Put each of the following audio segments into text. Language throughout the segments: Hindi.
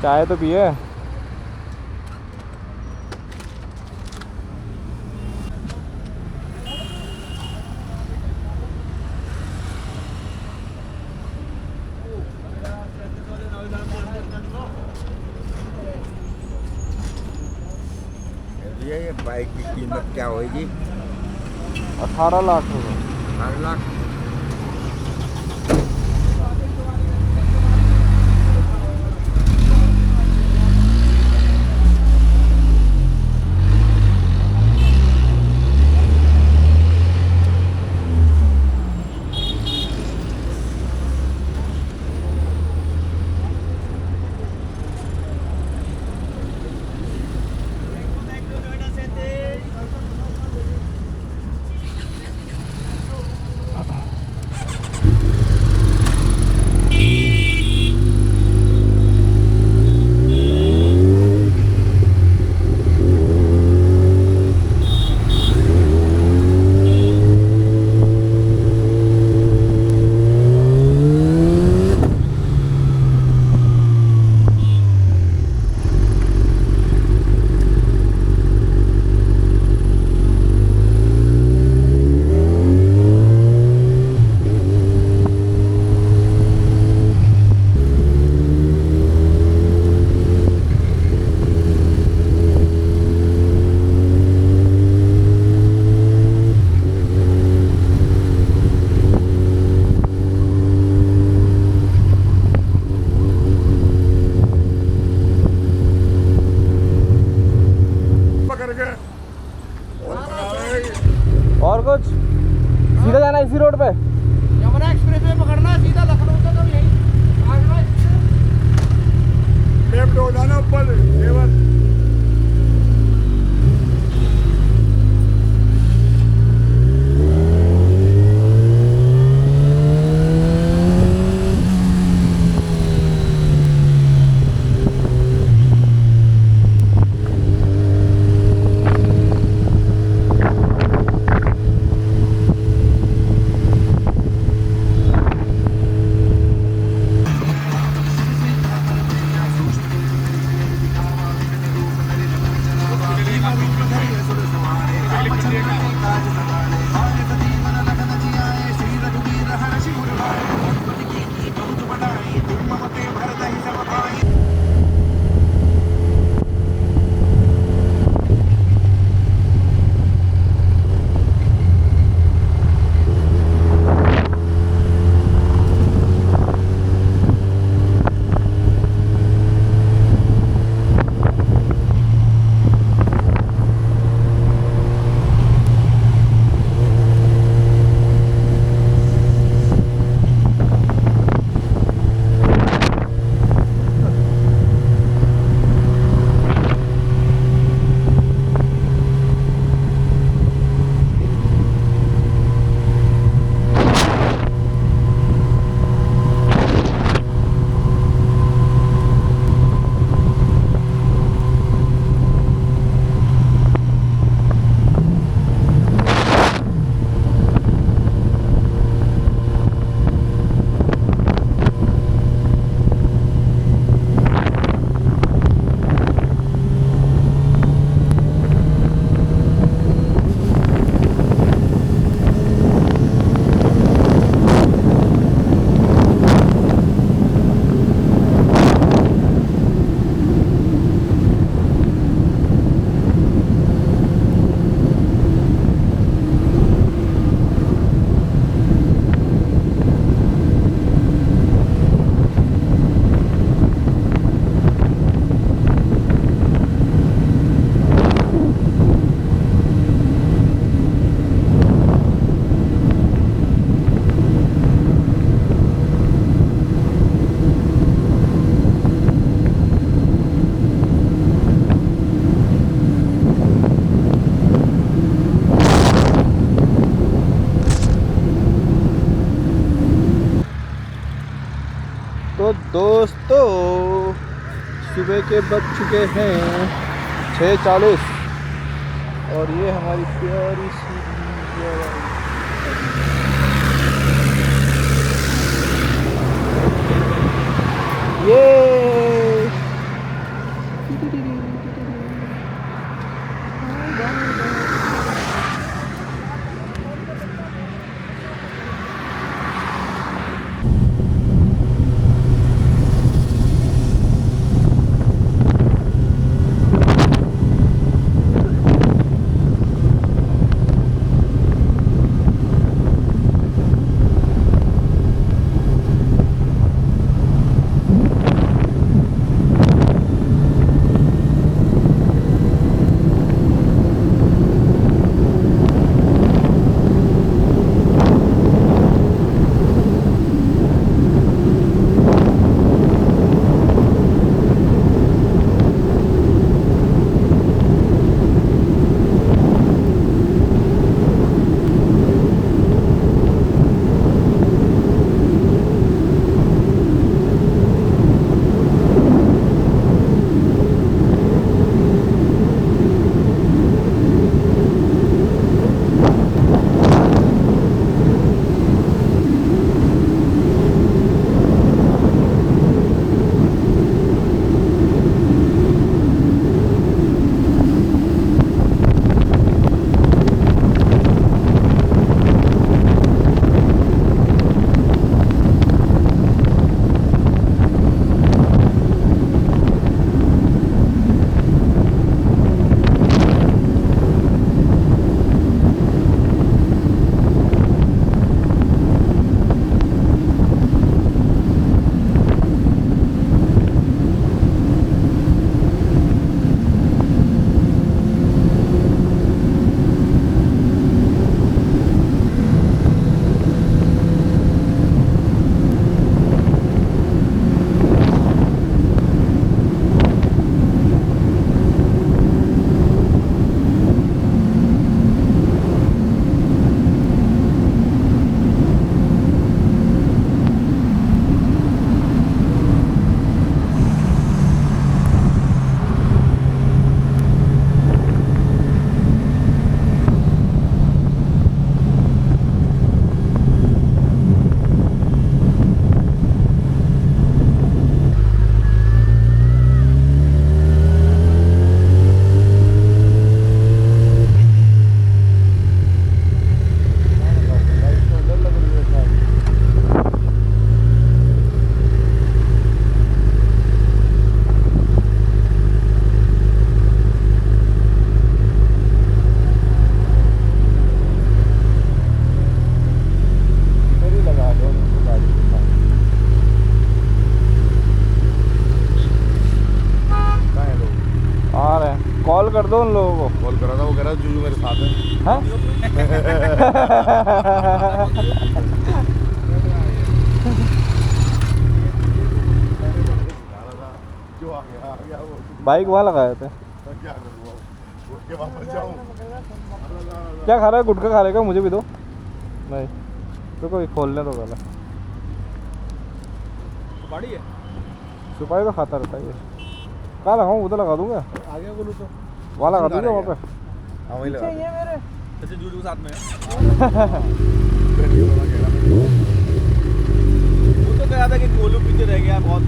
चाय तो पिए। ये बाइक की कीमत क्या होगी? 18 लाख होगा। 8 लाख। और कुछ सीधा जाना इसी रोड पे। यमुना एक्सप्रेस वे पकड़ना सीधा लखनऊ तक, अब यहीं आगरा लेफ्ट हो जाना ऊपर लेवल। तो दोस्तों सुबह के बज चुके हैं 6:40 और ये हमारी प्यारी सी ये कर दो उन लोगों को। कॉल करा था, वो कह रहा जूजू मेरे साथ है। हाँ? जो आ गया वो। बाइक वहाँ लगाए थे। क्या करूँ अब? उठ के वापस जाऊँ? क्या खा रहा है? गुटखा खा लेगा, मुझे भी दो। नहीं तो कोई खोलने दो पहले। बड़ी है सुपारी तो खाता रहता है ये। कहाँ लगाऊँ? उधर लगा दूँगा, आगे बोलूँ तो वहाँ लगा दूँगा वहाँ पे। हाँ वही लगा। ये मेरे जैसे जूजू साथ में वो तो कह रहा था कि गोलू पीछे रह गया बहुत।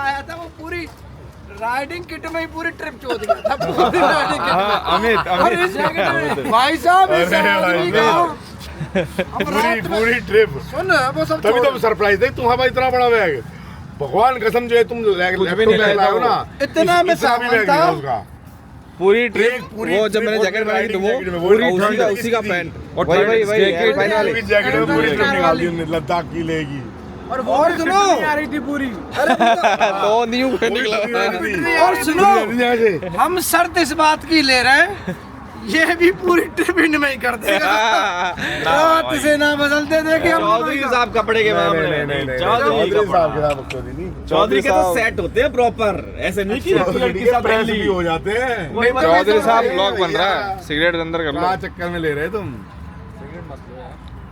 आया था वो पूरी राइडिंग किट में ही पूरी ट्रिप चोद गया था पूरी राइडिंग किट में। अमित और इस जैकेट में भाई साहब इस आदमी का पूरी ट्रिप। सुन वो सब तभी छोड़। तो सरप्राइज देख तुम्हारा इतना बड़ा बैग। भगवान कसम जो है तुम कुछ भी नहीं लाया हो ना, इतना में इतना भी सामान बैग था। नहीं उसका। पूरी एक ट्रिप पूरी वो जब मैंने ट्रिप जैकेट बनाई थी तो वो जैकेट में पूरी वो उसी का ठंड उसी का थी। पैंट और वही वही वही एयरपाइन वाली। पूरी जैकेट में पूरी ट्रिप निकाल दी हमने, लद्दाख की लेगी। और वो और सुनो आ रही थी पूरी। अरे तो न्यू निकला। और सुनो हम शर्त इस बात की ले रहे हैं, ये भी पूरी ट्रिप इनमें ही कर देगा। रात से ना बदलते देखे हम चौधरी साहब कपड़े के मामले में चौधरी साहब के साथ बकचोदी नहीं। चौधरी के तो सेट होते हैं प्रॉपर, ऐसे नहीं कि लड़की के साथ प्रेस friendly। भी हो जाते हैं। चौधरी साहब ब्लॉग बन रहा है, सिगरेट अंदर कर क्या लो चक्कर में ले रहे तुम?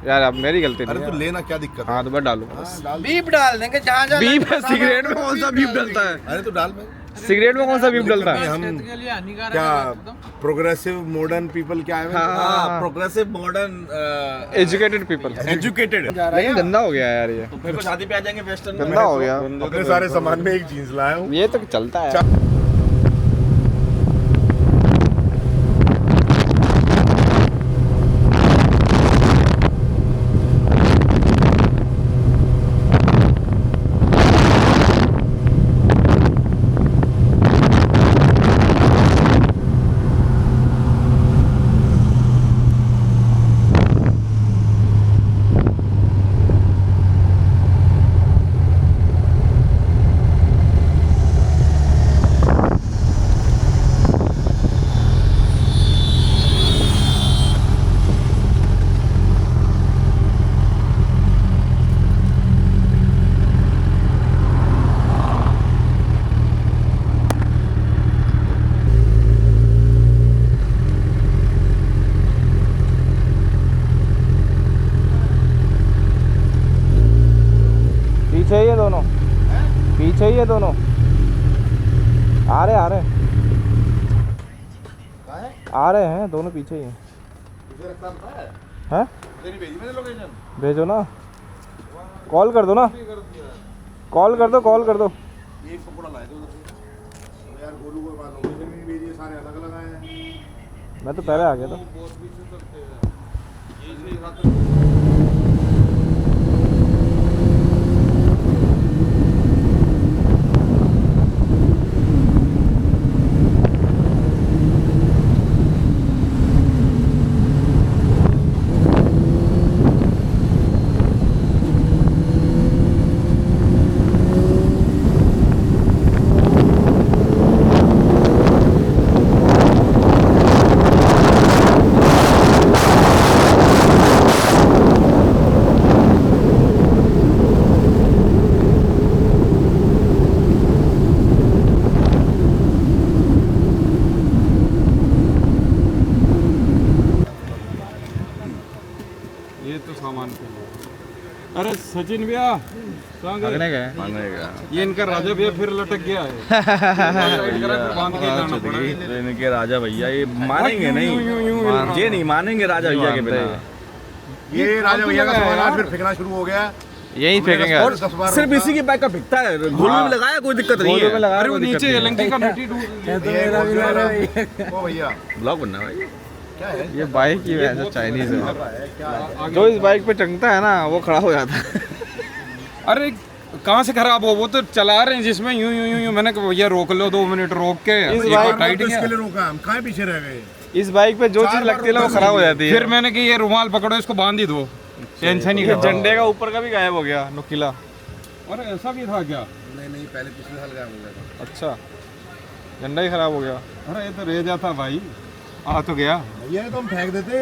यार। अब मेरी गलती अरे नहीं तो है। लेना क्या दिक्कत है? हाँ तो मैं डालू। बीप डाल देंगे जहाँ जहाँ बीप सिगरेट में कौन सा बीप डलता है? अरे तो डाल में। सिगरेट में कौन सा बीप डलता है? हम क्या प्रोग्रेसिव मॉडर्न पीपल क्या है? हाँ progressive modern educated people. Educated. लेकिन गंदा हो गया यार ये, तो फिर को शादी पे आ जाएंगे वेस्टर्न में। गंदा हो गया। अपने सारे सामान में एक जीन्स लाया हूँ। ये तो चलता है। पीछे ही है दोनों, पीछे ही है दोनों। आ रहे हैं दोनों, पीछे ही हैं। भेजो ना, कॉल कर दो ना, कॉल कर दो। एक पकौड़ा लाए थे उधर से। यार गोलू को बात हो गई, मेरी सारे अलग अलग आए हैं। मैं तो पहले आ गया था। ये तो सामान के लिए। अरे सचिन भैया कहाँ गए? ये इनका राजा भैया फिर लटक गया है। साइड करा फिर बांध के जाना पड़ा। इनके राजा भैया ये मानेंगे नहीं, ये नहीं मानेंगे राजा भैया के बिना। ये राजा भैया का सामान आज फिर फेंकना शुरू हो गया। यही फेंकेंगे आज। सिर्फ इसी के बाइक का बिकता है, गोलू में लगाया कोई दिक्कत नहीं है। अरे वो नीचे एलएनटी का मिट्टी डूब ओ भैया ब्लॉग बनना भाई। क्या है? ये बाइक ही वैसे चाइनीज है, जो इस बाइक पे टंगता है ना वो खड़ा हो जाता है। अरे कहाँ से खराब हो, वो तो चला रहे हैं जिसमें यूं यूं यूं यूं। मैंने कहा भैया रोक लो, 2 मिनट रोक के इस ये बाइक टाइट तो किया। इसके लिए रोका हम, कहाँ पीछे रह गए? इस बाइक पे जो चीज लगती है ना वो खराब हो जाती है। फिर मैंने कि ये रुमाल पकड़ो, इसको बांध ही दो, टेंशन ही ये खत्म। झंडे का ऊपर का भी गायब हो गया, नुकीला। अरे ऐसा भी था क्या? नहीं पहले पिछले साल गायब हो गया था। अच्छा, झंडा ही खराब हो गया। अरे ये तो रह जाता भाई, आ तो गया। ये तो हम फेंक देते।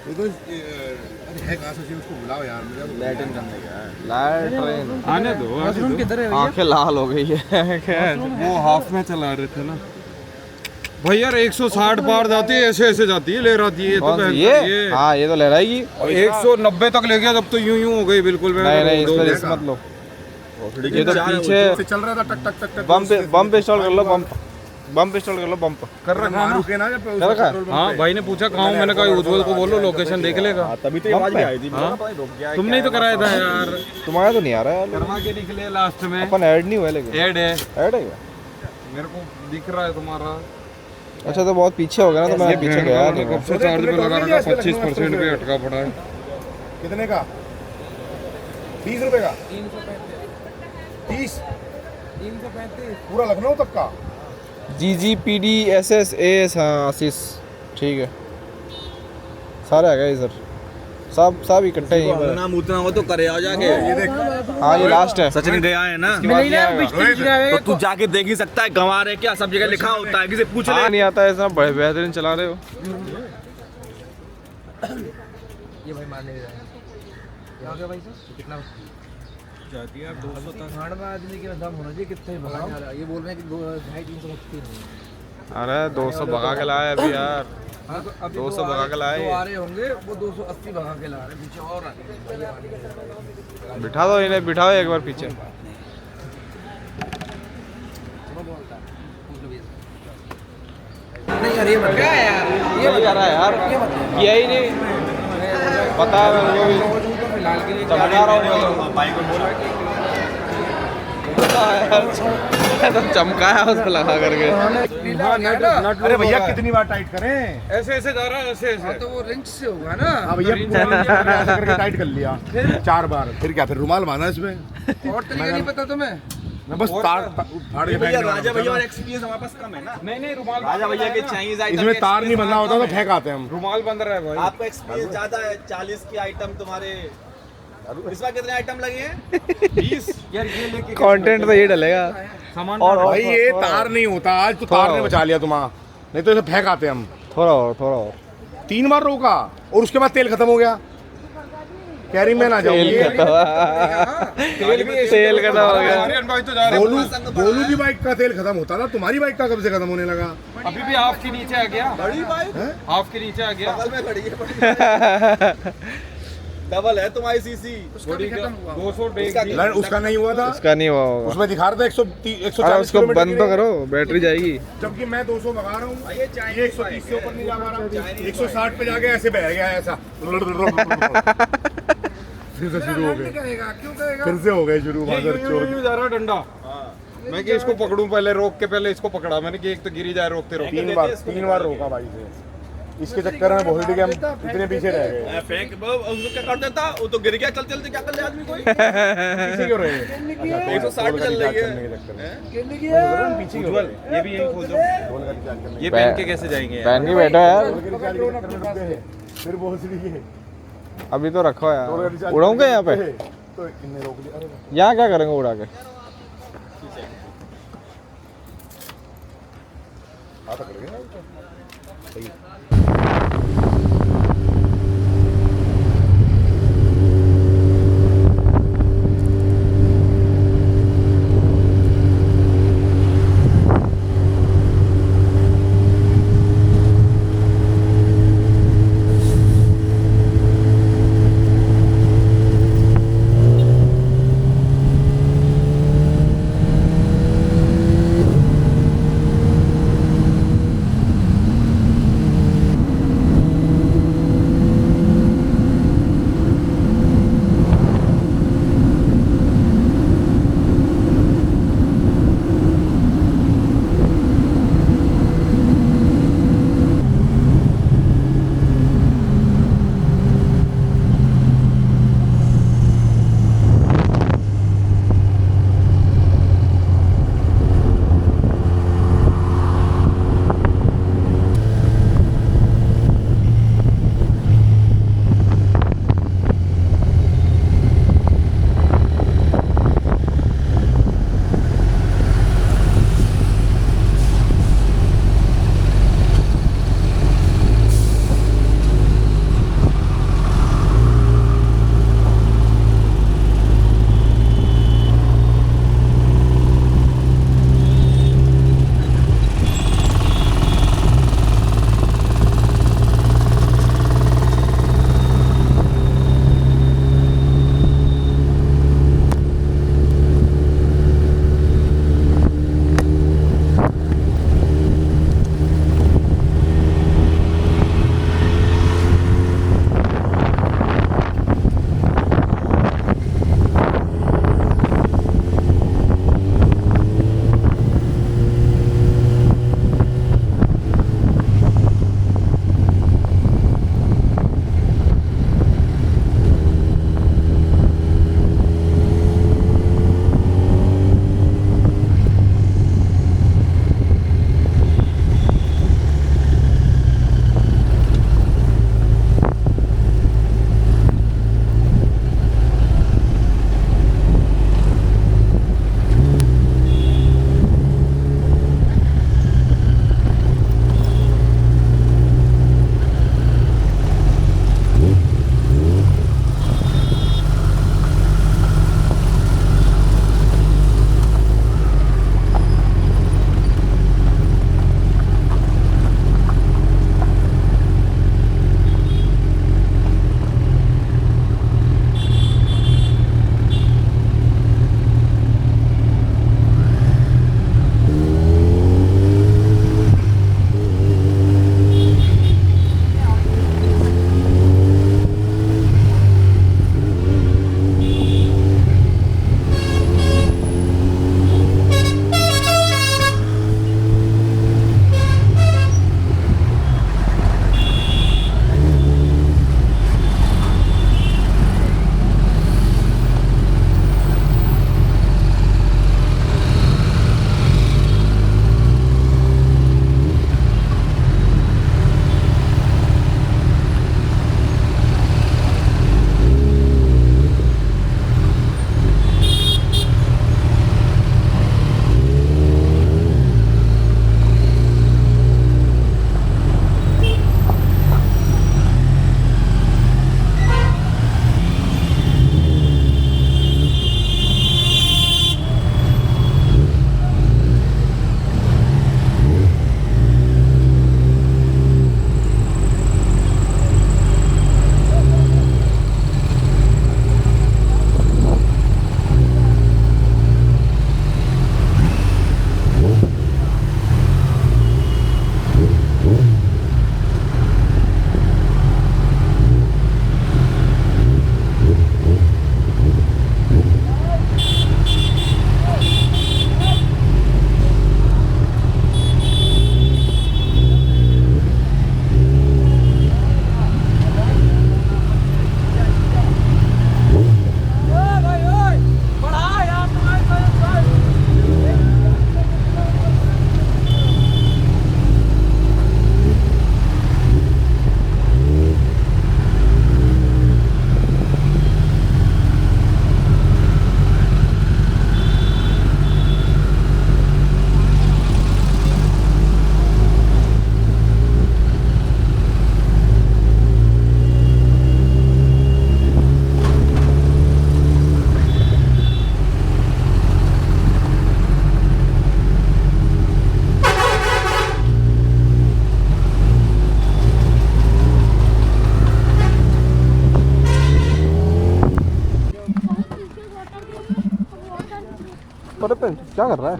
ये तो अरे है कहाँ से, उसको बुलाओ यार, मुझे लैट्रिन करने गया है। लैट्रिन आने दो, आने दो। किधर है आंखें लाल हो गई है। वो हाफ में चला रहे थे ना भाई यार। 160 पार जाती है, ऐसे ऐसे जाती है, ले रहती है। कौन तो सी? ये हाँ, ये तो लहराएगी। 190 तक ले गया, जब तो यूं यूं हो गई बिल्कुल। नहीं, इस पर रिस्क मत लो। ये तो पीछे चल रहा था टक टक टक टक। बम इंस्टॉल कर लो, बम इंस्टॉल कर लो, बम कर रखा है रुके ना जब कर रखा है? हाँ भाई ने पूछा कहाँ हूँ, मैंने कहा उज्जवल को बोलो लोकेशन देख लेगा। तभी तो ये आवाज भी आई थी। हाँ? पता नहीं रुक गया है तुमने ही तो कराया था यार। तुम्हारा तो नहीं आ रहा है यार। करवा के निकले लास्ट में। अपन ऐड नहीं हुआ लेकिन। ऐड है, ऐड है क्या? मेरे को दिख रहा है तुम्हारा। अच्छा, तो बहुत पीछे हो गया ना, तो मैं पीछे गया नहीं। कब से चार्ज पे लगा रखा, 25% पे अटका पड़ा है। कितने का? 20 रुपए का? 30? 335 पूरा लखनऊ तक का? GGPD SSAS। हाँ आशीष, ठीक है, सारे आ गए सर, सब इकट्ठे ही पर। नाम उतना हो तो करे आ जाके। ये देख, हाँ ये लास्ट है। सचिन गया है ना, तो तू जाके देख ही सकता है। गंवा रहे क्या, सब जगह लिखा होता है, किसी पूछ ले। हाँ, नहीं आता है, ऐसा बड़े बेहतरीन चला रहे हो। ये भाई मारने जा रहा है। क्या हो गया भाई साहब, कितना जाती है 200 तक। खाड़ में आदमी के दम होना चाहिए, कितने भगा जा रहा है। ये बोल रहे हैं कि 250-350 अरे 200 भगा के लाए अभी यार, 200 भगा के लाए। आ रहे होंगे, वो 280 भगा के ला रहे हैं, पीछे और आ रहे हैं। बिठा दो इन्हें, बिठाओ एक बार पीछे। नहीं यार, ये मत क्या यार, ये बता रहा है यार, किया ही नहीं, पता है मेरे को भी। फिलहाल के लिए चमका रहा हूँ मैं तो। भाई को बोला तो चमकाया उसको लगा करके। अरे भैया कितनी बार टाइट करें? ऐसे ऐसे जा रहा है, ऐसे ऐसे। तो वो रिंच से होगा ना। हाँ भैया, ऐसा करके टाइट कर लिया 4 बार। फिर क्या, फिर रुमाल बांधा इसमें। और तरीका नहीं पता तुम्हें? मैं बस तार फाड़ के भैया, फेंकने वाला राजा होता भैया और ना। एक्सपीरियंस हमारे पास कम है ना। नहीं रुमाल राजा भैया के चाइनीज आइटम इसमें तार नहीं बंधा होता तो फेंक आते हम। रुमाल बंद रहा है भाई। आपका एक्सपीरियंस ज्यादा है। 40 की आइटम तुम्हारे, इस बार कितने आइटम लगे हैं? 20 यार, ये लेके कंटेंट तो ये डलेगा। सामान और भाई ये तार नहीं होता, आज तो तार ने बचा लिया तुम्हारा, नहीं तो इसे फेंक आते हम। थोड़ा और 3 बार रोका और उसके बाद तेल खत्म हो गया। कैरी में ना जाओ। तेल खत्म हो गया। आर्यन भाई तो जा रहे हैं। गोलू की बाइक का तेल खत्म होता था, तुम्हारी बाइक का कब से खत्म होने लगा? अभी भी हाफ के नीचे आ गया, बड़ी बाइक हाफ के नीचे आ गया। बगल में खड़ी है। डबल है तुम्हारी सीसी। बॉडी का 200 डेग दी। उसका नहीं हुआ था, उसका नहीं हुआ होगा। उसमें दिखा रहा था 140 उसको किलोमीटर बंद तो करो, बैटरी जाएगी। जबकि मैं 200 भगा रहा हूँ, ये 130 से ऊपर नहीं जा पा रहा। 160 पे जाके ऐसे बह गया ऐसा। फिर से शुरू हो गए, कहेगा क्यों कहेगा? फिर से हो गए शुरू। ये यूं जा रहा है डंडा। मैं कि इसको पकड़ूं, पहले रोक के, पहले इसको पकड़ा मैंने कि एक तो गिरी जाए रोकते रोकते। 3 बार रोका भाई से। इसके चक्कर में बहुत हम इतने पीछे रह गए। फेंक उसको क्या कर देता, वो तो गिर गया। चल चलते क्या कर ले आदमी कोई। पीछे क्यों रहे? 160 चल रही है। पीछे क्यों रहे? ये भी यही खोल दो। ये पहन के कैसे जाएंगे? पहन के बैठो यार, फिर बहुत सी अभी तो रखो यार। उड़ाऊंगा यहाँ पे, तो इनने रोक लिया। यहाँ क्या करेंगे उड़ा के? हाँ तो कर गए। सही। पर क्या कर रहा है?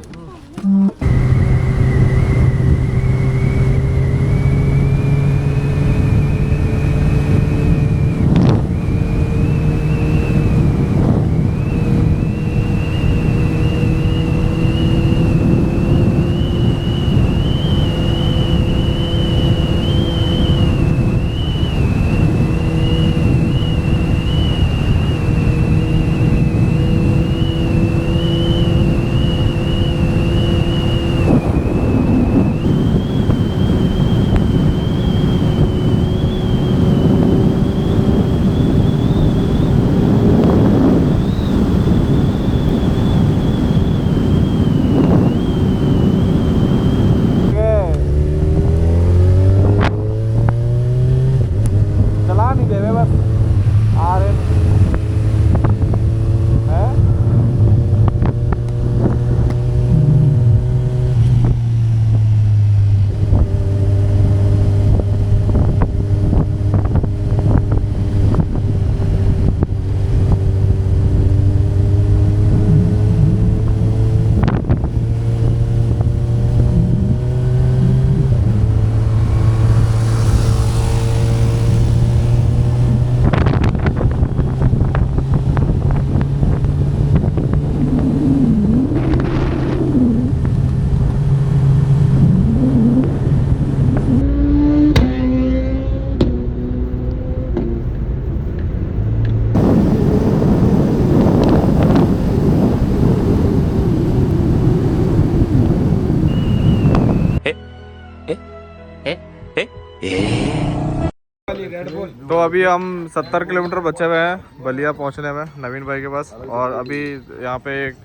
तो अभी हम 70 किलोमीटर बचे हुए हैं बलिया पहुंचने में नवीन भाई के पास। और अभी यहाँ पे एक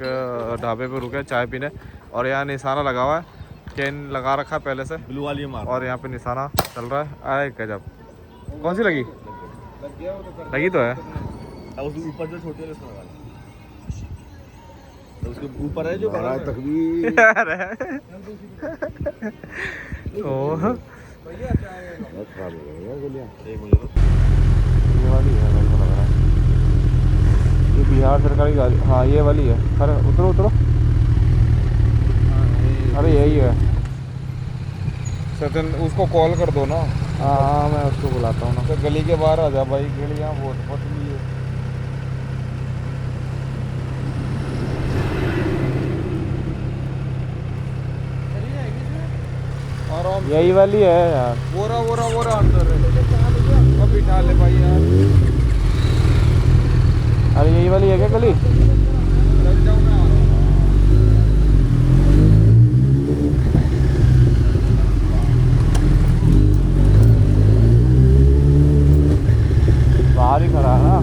ढाबे पे रुके चाय पीने और यहाँ निशाना लगा हुआ है, चेन लगा रखा है पहले से ब्लू वाली मार और यहाँ पे निशाना चल रहा है। आए गजब। कौन सी लगी? लगी तो है। उसके ऊपर जो छोटी वाली उसमें लगा लो। उसके ऊपर है जो महाराज तकबीर। ओ बहुत खराब हो गया यार गोलियां। एक मुझे तो ये वाली है, मेरे को लग रहा है ये बिहार सरकारी गाड़ी। हाँ ये वाली है। अरे उतरो उतरो। अरे यही है सचिन, उसको कॉल कर दो ना। हाँ मैं उसको बुलाता हूँ ना। तो गली के बाहर आ जा भाई, गलियाँ बहुत पतली है। यही वाली है यार। बोरा अंदर है। अब बिठा ले भाई यार। अरे यही वाली है क्या गली? बाहर ही खड़ा है ना।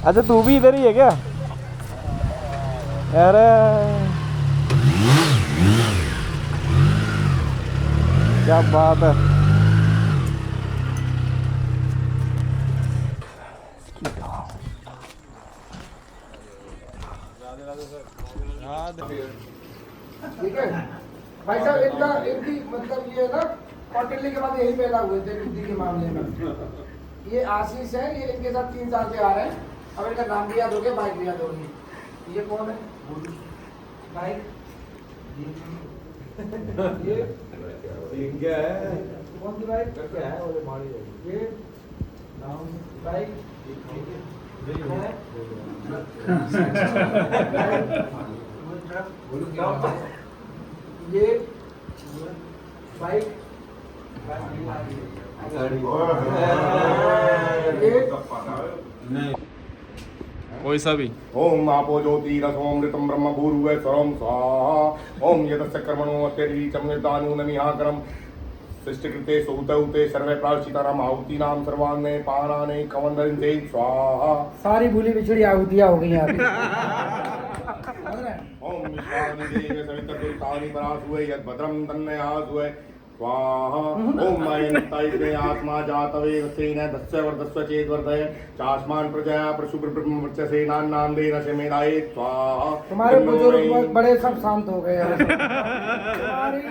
अच्छा तू भी इधर ही है क्या? अरे क्या बात है। ठीक है भाई साहब, इनकी मतलब ये है ना, कौटिल्य के बाद यही पैदा हुए थे बुद्धि के मामले में। ये आशीष है, ये इनके साथ 3 साल से आ रहे हैं। अब इनका नाम भी याद हो गया, बाइक भी याद होगी। ये कौन है? बाइक। ये क्या है? कौन सी बाइक? क्या है? वो मारी ये बाइक ये बाइक कोई सा भी। ओम आपो ज्योति रसोमृतम ब्रह्म भूर्भुवः स्वरं स्वाहा। ओम यतस्य कर्मणो अत्यरीचम निर्दानुनमिहाकरम सृष्टिकृते सुहृतौते सर्वे प्राश्चितानाम आहुतीनाम सर्वान्ने पानाने कवंदन्ते स्वाहा। सारी भूली बिछड़ी आहुतियां हो गई यहाँ पे। ओम विश्वानि देव सवितर्दुतानि परासुवे यद्भद्रं तन्नयासुवे स्वाहा ओम मायन्तायते आत्मा जातवे वसेन दस्य वर्धस्व चेत वर्धय चास्मान प्रजया प्रशुभ्र ब्रह्म वर्चसे नाम देन शमेदाये स्वाहा। तुम्हारे बुजुर्ग बड़े सब शांत हो गए हैं। तुम्हारी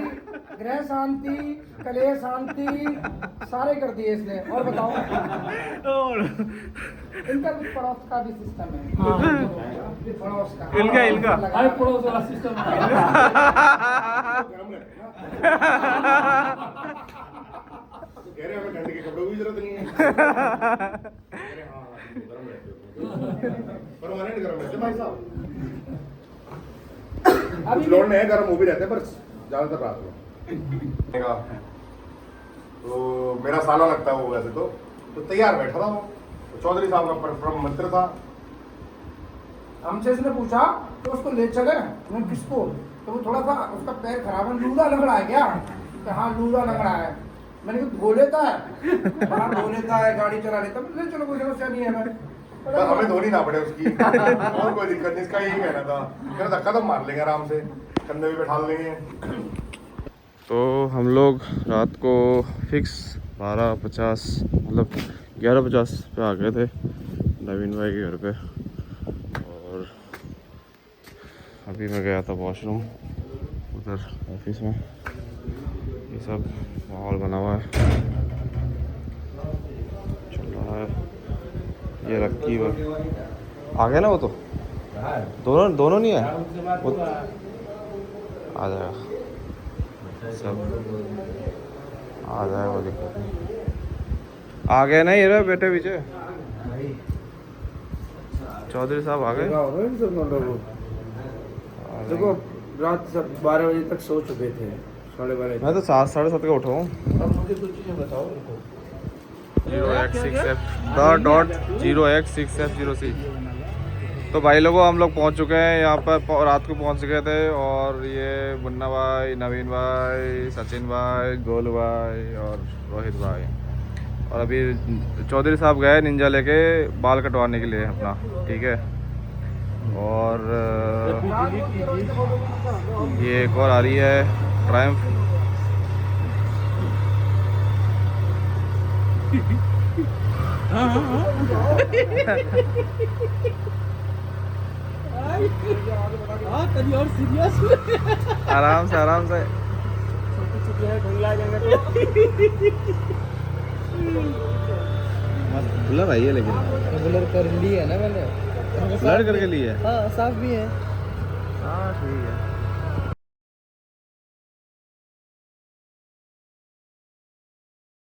ग्रह शांति, कलेह शांति सारे कर दिए इसने। और बताओ इनका भी पड़ोस का भी सिस्टम है। पड़ोस का इनका पड़ोस वाला सिस्टम कह रहे हमें ठंड के कपड़ों की जरूरत नहीं है। पर हमारे नहीं गर्म रहते भाई साहब। कुछ लोग नहीं गर्म वो भी रहते पर ज्यादातर रात में। तो मेरा साला लगता है वो वैसे तो तैयार बैठा था वो। तो चौधरी साहब का परम मंत्र था। हमसे इसने पूछा तो उसको ले चले। मैं किसको? तो वो थोड़ा सा उसका पैर खराब है, लूला लंगड़ा है क्या? तो हाँ लूला लंगड़ा है। मैंने कहा धो लेता है? हाँ धो लेता है, गाड़ी चला लेता है। ले चलो कोई समस्या नहीं है। मैं पर हमें धोनी ना पड़े उसकी और कोई दिक्कत नहीं। इसका यही कहना था। मेरा धक्का तो मार लेंगे आराम से, कंधे पे बैठा लेंगे। तो हम लोग रात को फिक्स 12:50 मतलब 11:50 पे आ गए थे नवीन भाई के घर पे। और अभी मैं गया था वॉशरूम उधर ऑफिस में। ये सब माहौल बना हुआ है, चल रहा है। ये रखी हुआ आ गया ना वो तो दोनों नहीं है वो आ जाएगा सब आ जाएगा, दिक्कत नहीं। आ गए ना ये रहे बेटे पीछे चौधरी साहब आ गए। देखो रात 12 बजे तक सो चुके थे, 12:30। मैं तो 7 साढ़े 7 का उठा हूँ। अब मुझे कुछ चीजें बताओ। 0x6F.0x6F0C। तो भाई लोगों हम लोग पहुंच चुके हैं यहाँ पर, रात को पहुंच गए थे। और ये मुन्ना भाई, नवीन भाई, सचिन भाई, गोलू भाई और रोहित भाई। और अभी चौधरी साहब गए निंजा लेके बाल कटवाने के लिए अपना, ठीक है। और ये एक और आ रही है ट्रायम्फ। आराम से आराम से ब्लर आई है, लेकिन ब्लर कर ली है ना मैंने। ब्लर करके ली है। हाँ साफ भी है। हाँ ठीक है।